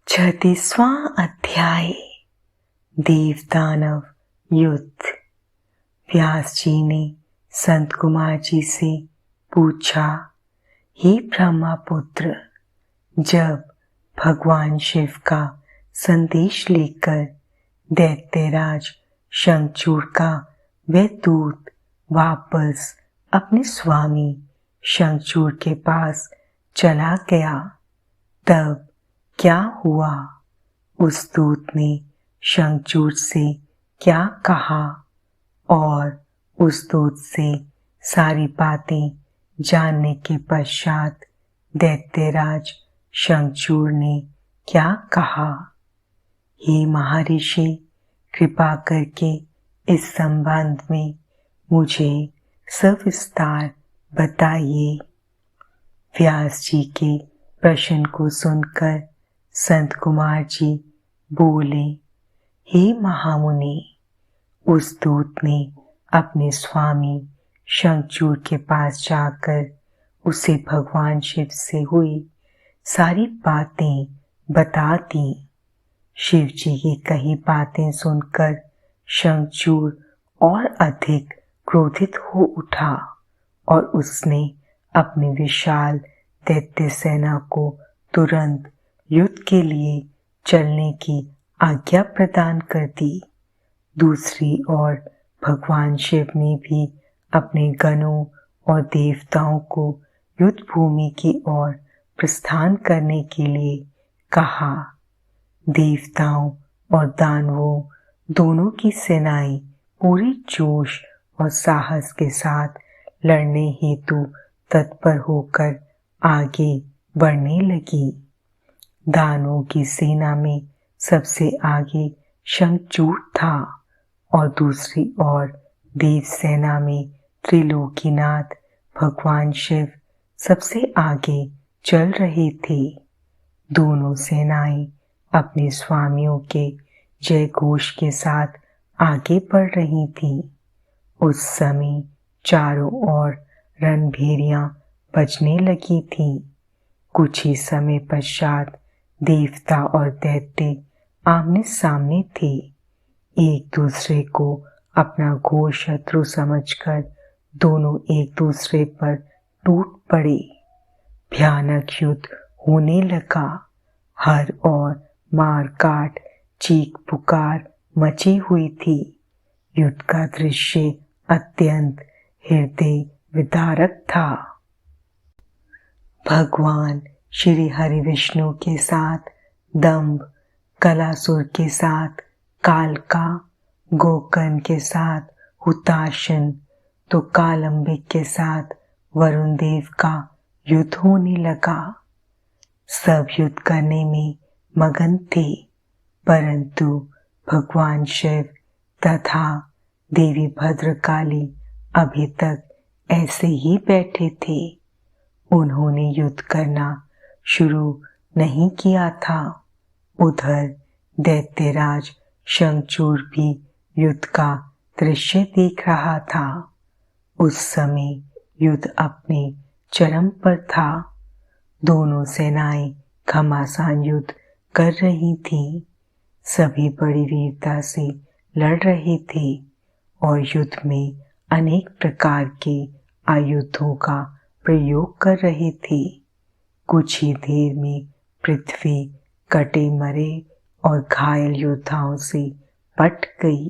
36वां अध्याय देवदानव युद्ध। व्यास जी ने संत कुमार जी से पूछा, हे ब्रह्मपुत्र, जब भगवान शिव का संदेश लेकर दैत्यराज शंखचूड़ का वह दूत वापस अपने स्वामी शंखचूड़ के पास चला गया, तब क्या हुआ? उस दूत ने शंखचूड़ से क्या कहा और उस दूत से सारी बातें जानने के पश्चात दैत्यराज शंखचूड़ ने क्या कहा? हे महर्षि, कृपा करके इस संबंध में मुझे सविस्तार बताइए। व्यास जी के प्रश्न को सुनकर संत कुमार जी बोले, हे महामुनि, उस दूत ने अपने स्वामी शंखचूड़ के पास जाकर उसे भगवान शिव से हुई सारी बातें बता दी। शिव जी की कही बातें सुनकर शंखचूड़ और अधिक क्रोधित हो उठा और उसने अपनी विशाल दैत्य सेना को तुरंत युद्ध के लिए चलने की आज्ञा प्रदान कर दी। दूसरी ओर भगवान शिव ने भी अपने गणों और देवताओं को युद्ध भूमि की ओर प्रस्थान करने के लिए कहा। देवताओं और दानवों दोनों की सेनाएं पूरी जोश और साहस के साथ लड़ने हेतु तत्पर होकर आगे बढ़ने लगी। दानवों की सेना में सबसे आगे शंखचूड़ था और दूसरी ओर देव सेना में त्रिलोकीनाथ भगवान शिव सबसे आगे चल रहे थे। दोनों सेनाएं अपने स्वामियों के जय घोष के साथ आगे बढ़ रही थीं। उस समय चारों ओर रणभेरियां बजने लगी थीं। कुछ ही समय पश्चात देवता और दैत्य आमने सामने थे। एक दूसरे को अपना घोर शत्रु समझकर दोनों एक दूसरे पर टूट पड़े। भयानक युद्ध होने लगा। हर ओर मार काट, चीख पुकार मची हुई थी। युद्ध का दृश्य अत्यंत हृदय विदारक था। भगवान श्री हरि विष्णु के साथ दंभ, कलासुर के साथ कालका, गोकर्ण के साथ हुताशन तो कालंबिक के साथ वरुण देव का युद्ध होने लगा। सब युद्ध करने में मगन थे, परंतु भगवान शिव तथा देवी भद्रकाली अभी तक ऐसे ही बैठे थे। उन्होंने युद्ध करना शुरू नहीं किया था। उधर दैत्यराज शंखचूड़ भी युद्ध का दृश्य देख रहा था। उस समय युद्ध अपने चरम पर था। दोनों सेनाएं घमासान युद्ध कर रही थीं। सभी बड़ी वीरता से लड़ रहे थे और युद्ध में अनेक प्रकार के आयुधों का प्रयोग कर रहे थे। कुछ ही देर में पृथ्वी कटे मरे और घायल योद्धाओं से पट गई।